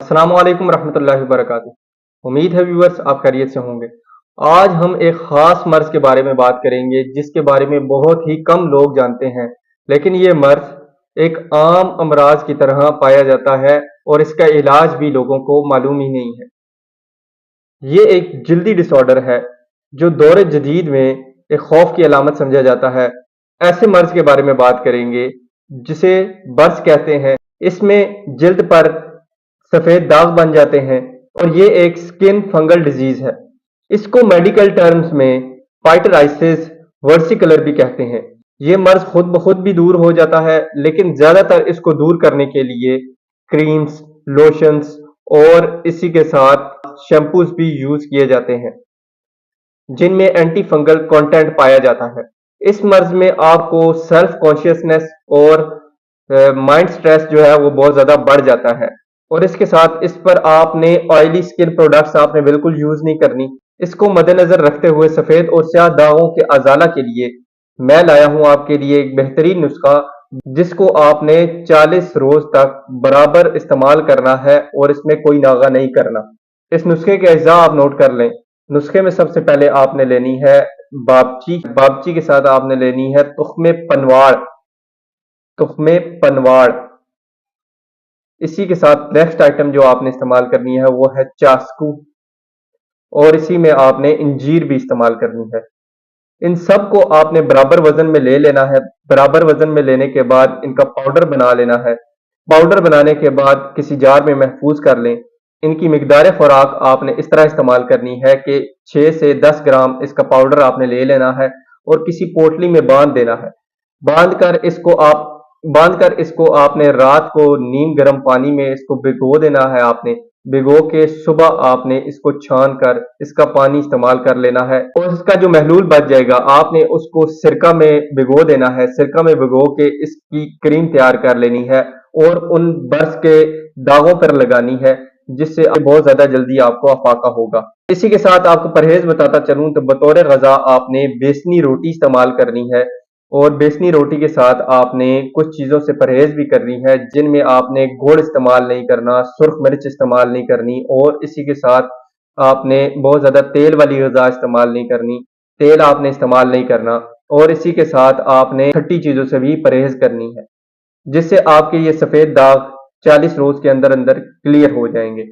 अस्सलाम वालेकुम रहमतुल्लाहि वबरकातुहू। उम्मीद है व्यूअर्स आप खैरियत से होंगे। आज हम एक ख़ास मर्ज़ के बारे में बात करेंगे जिसके बारे में बहुत ही कम लोग जानते हैं, लेकिन ये मर्ज़ एक आम अमराज की तरह पाया जाता है और इसका इलाज भी लोगों को मालूम ही नहीं है। ये एक जल्दी डिसऑर्डर है जो दौर जदीद में एक खौफ की अलामत समझा जाता है। ऐसे मर्ज़ के बारे में बात करेंगे जिसे बर्स कहते हैं। इसमें जल्द पर सफ़ेद दाग बन जाते हैं और ये एक स्किन फंगल डिजीज़ है। इसको मेडिकल टर्म्स में फाइटराइसिस वर्सिकुलर भी कहते हैं। ये मर्ज़ खुद ब खुद भी दूर हो जाता है, लेकिन ज़्यादातर इसको दूर करने के लिए क्रीम्स, लोशंस और इसी के साथ शैम्पूस भी यूज़ किए जाते हैं जिनमें एंटी फंगल कंटेंट पाया जाता है। इस मर्ज़ में आपको सेल्फ कॉन्शियसनेस और माइंड स्ट्रेस जो है वो बहुत ज़्यादा बढ़ जाता है। और इसके साथ इस पर आपने ऑयली स्किन प्रोडक्ट्स आपने बिल्कुल यूज़ नहीं करनी। इसको मद्देनज़र रखते हुए सफ़ेद और स्याह दागों के अजाला के लिए मैं लाया हूँ आपके लिए एक बेहतरीन नुस्खा, जिसको आपने 40 रोज़ तक बराबर इस्तेमाल करना है और इसमें कोई नागा नहीं करना। इस नुस्खे के अज्जा आप नोट कर लें। नुस्खे में सबसे पहले आपने लेनी है बाबची के साथ आपने लेनी है तुख्मे पनवाड़। इसी के साथ नेक्स्ट आइटम जो आपने इस्तेमाल करनी है वो है चास्कू, और इसी में आपने इंजीर भी इस्तेमाल करनी है। इन सब को आपने बराबर वजन में ले लेना है। बराबर वजन में लेने के बाद इनका पाउडर बना लेना है। पाउडर बनाने के बाद किसी जार में महफूज कर लें। इनकी मिकदार खुराक आपने इस तरह इस्तेमाल करनी है कि 6 से 10 ग्राम इसका पाउडर आपने ले लेना है और किसी पोटली में बांध देना है। बांधकर इसको आपने रात को नीम गर्म पानी में इसको भिगो देना है। आपने भिगो के सुबह आपने इसको छान कर इसका पानी इस्तेमाल कर लेना है और इसका जो महलूल बच जाएगा आपने उसको सिरका में भिगो देना है। सिरका में भिगो के इसकी क्रीम तैयार कर लेनी है और उन बर्स के दागों पर लगानी है, जिससे बहुत ज्यादा जल्दी आपको अफाका होगा। इसी के साथ आपको परहेज बताता चलूं तो बतौर गजा आपने बेसनी रोटी इस्तेमाल करनी है और बेसनी रोटी के साथ आपने कुछ चीज़ों से परहेज भी करनी है, जिनमें आपने गुड़ इस्तेमाल नहीं करना, सुर्ख मिर्च इस्तेमाल नहीं करनी और इसी के साथ आपने बहुत ज़्यादा तेल वाली गज़ा इस्तेमाल नहीं करनी, तेल आपने इस्तेमाल नहीं करना और इसी के साथ आपने खट्टी चीज़ों से भी परहेज करनी है, जिससे आपके ये सफ़ेद दाग 40 रोज़ के अंदर अंदर क्लियर हो जाएंगे।